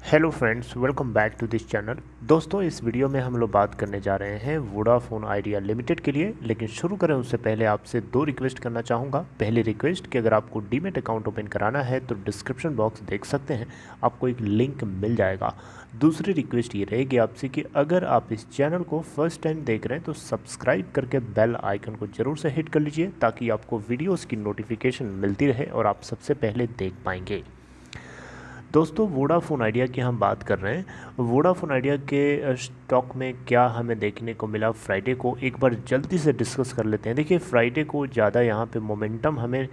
Hello friends, welcome back to this channel. दोस्तों, इस video में हम लोग बात करने जा रहे हैं वोडाफोन आइडिया लिमिटेड के लिए। लेकिन शुरू करें उससे पहले आपसे दो रिक्वेस्ट करना चाहूँगा। पहली रिक्वेस्ट कि अगर आपको डीमैट अकाउंट ओपन कराना है तो डिस्क्रिप्शन बॉक्स देख सकते हैं, आपको एक लिंक मिल जाएगा। दूसरी रिक्वेस्ट ये रहेगी आपसे कि अगर आप इस चैनल को फर्स्ट टाइम देख रहे हैं तो सब्सक्राइब करके बेल आइकन को ज़रूर से हिट कर लीजिए, ताकि आपको वीडियोज़ की नोटिफिकेशन मिलती रहे और आप सबसे पहले देख पाएंगे। दोस्तों, वोडाफोन आइडिया की हम बात कर रहे हैं। वोडाफोन आइडिया के स्टॉक में क्या हमें देखने को मिला फ्राइडे को, एक बार जल्दी से डिस्कस कर लेते हैं। देखिए, फ्राइडे को ज़्यादा यहाँ पे मोमेंटम हमें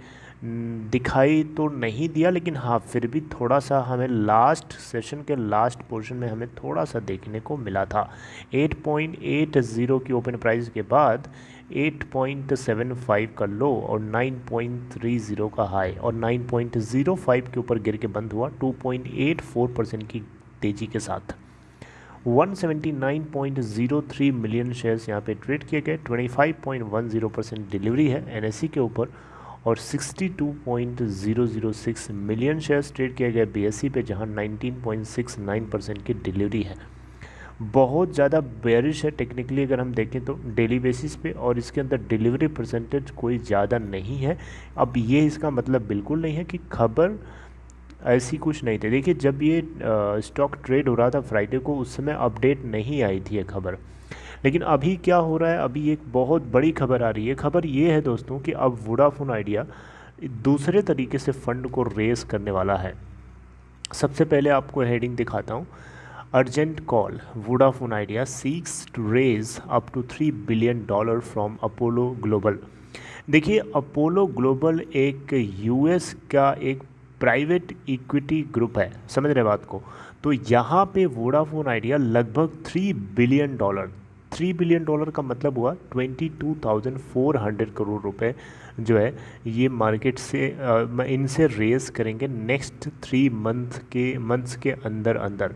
दिखाई तो नहीं दिया, लेकिन हाँ फिर भी थोड़ा सा हमें लास्ट सेशन के लास्ट पोर्शन में हमें थोड़ा सा देखने को मिला था। 8.80 की ओपन प्राइस के बाद 8.75 का लो और 9.30 का हाई और 9.05 के ऊपर गिर के बंद हुआ 2.84% की तेज़ी के साथ। 179.03 मिलियन शेयर्स यहाँ पे ट्रेड किए गए। 25.10% डिलीवरी है एनएसई के ऊपर और 62.006 मिलियन शेयर्स ट्रेड किए गए बीएसई पे, जहाँ 19.69% की डिलीवरी है। बहुत ज़्यादा बेरिश है टेक्निकली अगर हम देखें तो डेली बेसिस पे, और इसके अंदर डिलीवरी परसेंटेज कोई ज़्यादा नहीं है। अब ये इसका मतलब बिल्कुल नहीं है कि खबर ऐसी कुछ नहीं थी। देखिए, जब ये स्टॉक ट्रेड हो रहा था फ्राइडे को, उस समय अपडेट नहीं आई थी ये खबर। लेकिन अभी क्या हो रहा है, अभी एक बहुत बड़ी खबर आ रही है। खबर ये है दोस्तों कि अब वोडाफोन आइडिया दूसरे तरीके से फंड को रेस करने वाला है। सबसे पहले आपको हेडिंग दिखाता हूँ। Urgent call, Vodafone Idea seeks to raise up to $3 billion from Apollo Global. देखिए, अपोलो ग्लोबल एक यूएस का एक प्राइवेट इक्विटी ग्रुप है, समझ रहे बात को। तो यहाँ पे वोडाफोन आइडिया लगभग $3 बिलियन का मतलब हुआ 22,400 करोड़ रुपए जो है ये मार्केट से इनसे रेस करेंगे नेक्स्ट 3 मंथ्स के अंदर अंदर,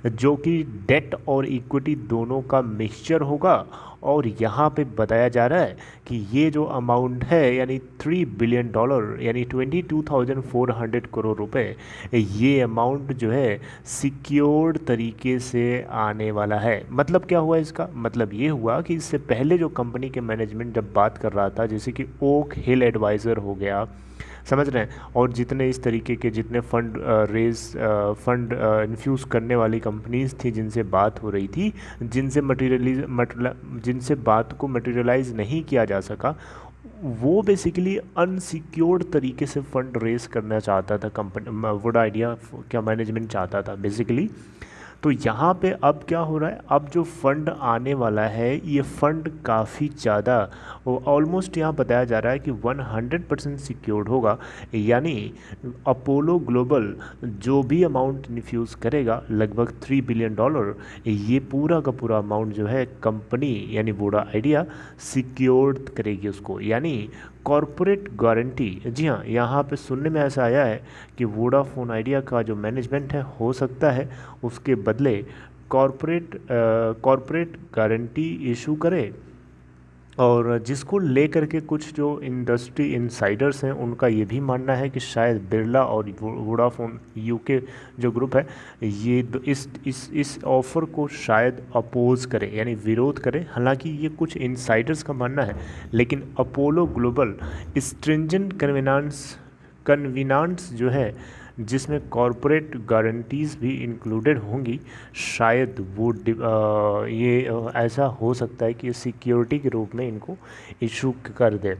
जो कि डेट और इक्विटी दोनों का मिक्सचर होगा। और यहाँ पे बताया जा रहा है कि ये जो अमाउंट है यानी $3 बिलियन यानी 22,400 करोड़ रुपए, ये अमाउंट जो है सिक्योर्ड तरीके से आने वाला है। मतलब क्या हुआ इसका मतलब ये हुआ कि इससे पहले जो कंपनी के मैनेजमेंट जब बात कर रहा था, जैसे कि ओक हिल एडवाइज़र हो गया, समझ रहे हैं, और जितने इस तरीके के जितने फंड इन्फ्यूज़ करने वाली कंपनीज थी जिनसे बात हो रही थी, जिनसे बात को मटेरियलाइज नहीं किया जा सका, वो बेसिकली अनसिक्योर्ड तरीके से फंड रेस करना चाहता था कंपनी, वोडा आइडिया क्या मैनेजमेंट चाहता था बेसिकली। तो यहाँ पे अब क्या हो रहा है, अब जो फंड आने वाला है ये फंड काफ़ी ज़्यादा, ऑलमोस्ट यहाँ बताया जा रहा है कि 100% सिक्योर्ड होगा। यानी अपोलो ग्लोबल जो भी अमाउंट इन्फ्यूज़ करेगा लगभग $3 बिलियन, ये पूरा का पूरा अमाउंट जो है कंपनी यानी वोडा आइडिया सिक्योर्ड करेगी उसको, यानी कॉरपोरेट गारंटी। जी हाँ, यहाँ पे सुनने में ऐसा आया है कि वोडाफोन आइडिया का जो मैनेजमेंट है हो सकता है उसके बदले कॉरपोरेट गारंटी इशू करे, और जिसको लेकर के कुछ जो इंडस्ट्री इनसाइडर्स हैं उनका ये भी मानना है कि शायद बिरला और वोडाफोन यूके जो ग्रुप है ये इस ऑफ़र को शायद अपोज करे यानी विरोध करे। हालांकि ये कुछ इनसाइडर्स का मानना है, लेकिन अपोलो ग्लोबल स्ट्रिंजेंट कन्वीनांस जो है जिसमें कॉरपोरेट गारंटीज़ भी इंक्लूडेड होंगी, शायद वो ऐसा हो सकता है कि सिक्योरिटी के रूप में इनको इशू कर दे।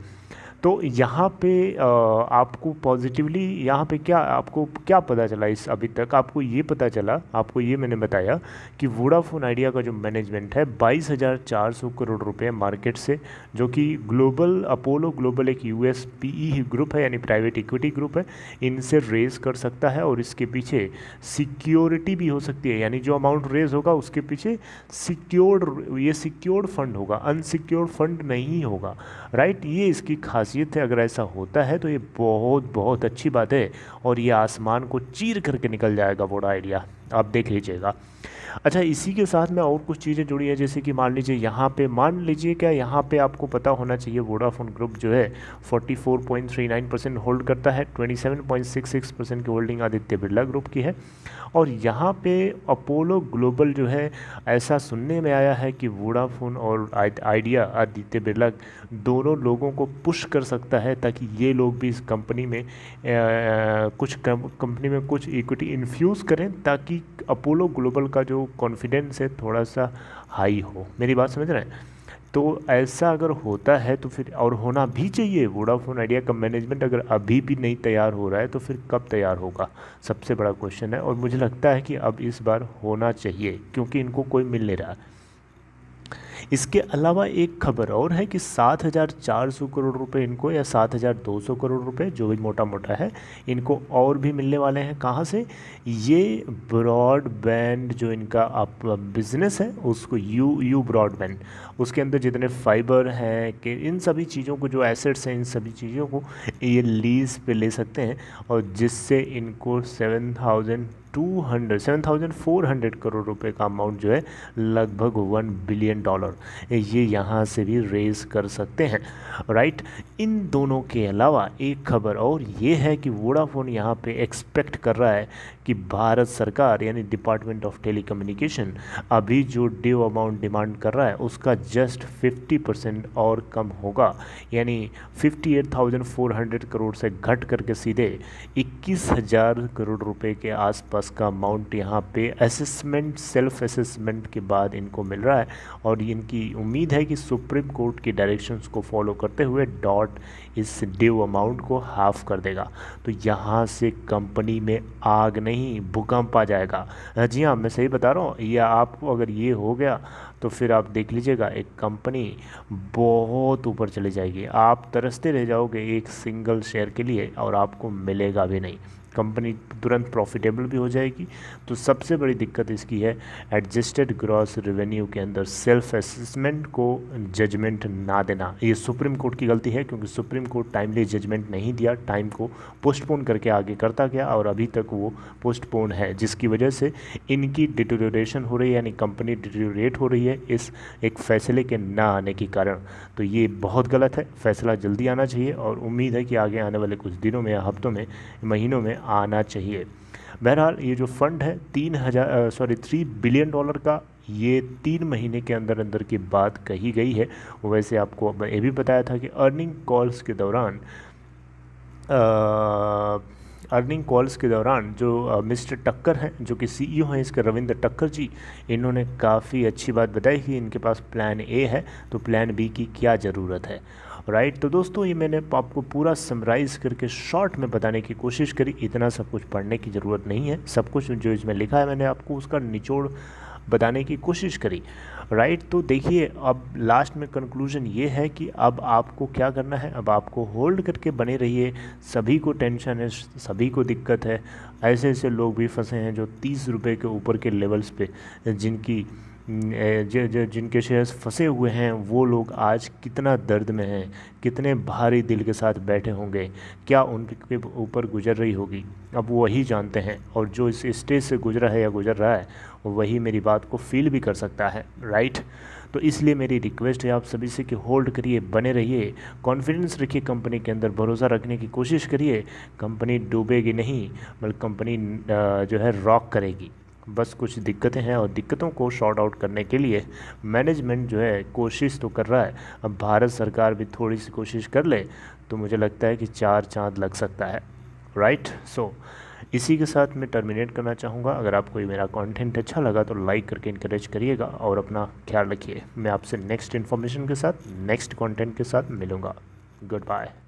तो यहाँ पे आपको पॉजिटिवली यहाँ पे आपको क्या पता चला, इस अभी तक आपको ये पता चला, आपको ये मैंने बताया कि वोडाफोन आइडिया का जो मैनेजमेंट है 22,400 करोड़ रुपए मार्केट से, जो कि अपोलो ग्लोबल एक यूएस पीई ग्रुप है यानी प्राइवेट इक्विटी ग्रुप है, इनसे रेज कर सकता है। और इसके पीछे सिक्योरिटी भी हो सकती है, यानी जो अमाउंट रेज होगा उसके पीछे सिक्योर्ड फंड होगा, अनसिक्योर्ड फंड नहीं होगा, राइट। ये इसकी खासियत है। अगर ऐसा होता है तो ये बहुत बहुत अच्छी बात है और ये आसमान को चीर करके निकल जाएगा वोडा आइडिया, आप देख लीजिएगा। अच्छा, इसी के साथ में और कुछ चीज़ें जुड़ी है, जैसे कि मान लीजिए क्या यहाँ पे आपको पता होना चाहिए वोडाफोन ग्रुप जो है 44.39% होल्ड करता है। 27.66% की होल्डिंग आदित्य बिरला ग्रुप की है और यहाँ पे अपोलो ग्लोबल जो है, ऐसा सुनने में आया है कि वोडाफोन और आइडिया, आदित्य बिरला दोनों लोगों को पुश कर सकता है ताकि ये लोग भी इस कंपनी में कुछ कंपनी में कुछ इक्विटी इन्फ्यूज़ करें, ताकि अपोलो ग्लोबल का जो कॉन्फिडेंस है थोड़ा सा हाई हो। मेरी बात समझ रहे हैं? तो ऐसा अगर होता है तो फिर, और होना भी चाहिए, वोडाफोन आइडिया का मैनेजमेंट अगर अभी भी नहीं तैयार हो रहा है तो फिर कब तैयार होगा, सबसे बड़ा क्वेश्चन है। और मुझे लगता है कि अब इस बार होना चाहिए, क्योंकि इनको कोई मिल नहीं रहा। इसके अलावा एक खबर और है कि 7,400 करोड़ रुपए इनको, या 7,200 करोड़ रुपए, जो भी मोटा मोटा है, इनको और भी मिलने वाले हैं। कहाँ से? ये ब्रॉडबैंड जो इनका आप बिजनेस है उसको, यू ब्रॉडबैंड, उसके अंदर जितने फाइबर हैं कि इन सभी चीज़ों को, जो एसेट्स हैं, इन सभी चीज़ों को ये लीज पे ले सकते हैं, और जिससे इनको 7,400 करोड़ रुपए का अमाउंट जो है, लगभग $1 बिलियन, ये यहाँ से भी रेज कर सकते हैं, राइट। इन दोनों के अलावा एक खबर और ये है कि वोडाफोन यहाँ पे एक्सपेक्ट कर रहा है कि भारत सरकार यानी डिपार्टमेंट ऑफ टेलीकम्युनिकेशन अभी जो ड्यू अमाउंट डिमांड कर रहा है उसका जस्ट 50% और कम होगा, यानी 58,400 करोड़ से घट करके सीधे 21,000 करोड़ रुपए के आसपास का अमाउंट यहाँ पे असेसमेंट, सेल्फ असेसमेंट के बाद इनको मिल रहा है। और इनकी उम्मीद है कि सुप्रीम कोर्ट की डायरेक्शंस को फॉलो करते हुए डॉट इस ड्यू अमाउंट को हाफ कर देगा। तो यहाँ से कंपनी में आग नहीं, भूकंप आ जाएगा। जी हाँ, मैं सही बता रहा हूँ, या आपको अगर ये हो गया तो फिर आप देख लीजिएगा, एक कंपनी बहुत ऊपर चली जाएगी, आप तरसते रह जाओगे एक सिंगल शेयर के लिए, और आपको मिलेगा भी नहीं। कंपनी तुरंत प्रॉफिटेबल भी हो जाएगी। तो सबसे बड़ी दिक्कत इसकी है एडजस्टेड ग्रॉस रेवेन्यू के अंदर सेल्फ असेसमेंट को जजमेंट ना देना। ये सुप्रीम कोर्ट की गलती है, क्योंकि सुप्रीम कोर्ट टाइमली जजमेंट नहीं दिया, टाइम को पोस्टपोन करके आगे करता गया, और अभी तक वो पोस्टपोन है, जिसकी वजह से इनकी डिटोरिएशन हो रही है, यानी कंपनी डिटोरिएट हो रही है इस एक फैसले के ना आने के कारण। तो ये बहुत गलत है, फैसला जल्दी आना चाहिए, और उम्मीद है कि आगे आने वाले कुछ दिनों में, हफ्तों में, महीनों में आना चाहिए। बहरहाल ये जो फंड है 3 बिलियन डॉलर का, ये 3 महीने के अंदर अंदर की बात कही गई है। वैसे आपको ये भी बताया था कि अर्निंग कॉल्स के दौरान जो मिस्टर टक्कर हैं, जो कि सीईओ हैं इसके, रविंद्र टक्कर जी, इन्होंने काफ़ी अच्छी बात बताई कि इनके पास प्लान ए है, तो प्लान बी की क्या ज़रूरत है, राइट। तो दोस्तों ये मैंने आपको पूरा समराइज़ करके शॉर्ट में बताने की कोशिश करी। इतना सब कुछ पढ़ने की ज़रूरत नहीं है, सब कुछ जो इसमें लिखा है मैंने आपको उसका निचोड़ बताने की कोशिश करी, राइट। तो देखिए, अब लास्ट में कंक्लूजन ये है कि अब आपको क्या करना है, अब आपको होल्ड करके बने रहिए। सभी को टेंशन है, सभी को दिक्कत है, ऐसे ऐसे लोग भी फंसे हैं जो 30 रुपये के ऊपर के लेवल्स पे, जिनके शेयर्स फंसे हुए हैं, वो लोग आज कितना दर्द में हैं, कितने भारी दिल के साथ बैठे होंगे, क्या उनके ऊपर गुजर रही होगी, अब वही जानते हैं। और जो इस स्टेज से गुजरा है या गुजर रहा है, वही मेरी बात को फील भी कर सकता है, राइट। तो इसलिए मेरी रिक्वेस्ट है आप सभी से कि होल्ड करिए, बने रहिए, कॉन्फिडेंस रखिए, कंपनी के अंदर भरोसा रखने की कोशिश करिए। कंपनी डूबेगी नहीं, बल्कि कंपनी जो है रॉक करेगी। बस कुछ दिक्कतें हैं, और दिक्कतों को शॉर्ट आउट करने के लिए मैनेजमेंट जो है कोशिश तो कर रहा है। अब भारत सरकार भी थोड़ी सी कोशिश कर ले तो मुझे लगता है कि 4 चांद लग सकता है, राइट। सो इसी के साथ मैं टर्मिनेट करना चाहूँगा। अगर आपको ये मेरा कंटेंट अच्छा लगा तो लाइक करके इनकरेज करिएगा, और अपना ख्याल रखिए। मैं आपसे नेक्स्ट इन्फॉर्मेशन के साथ, नेक्स्ट कंटेंट के साथ मिलूँगा। Good bye.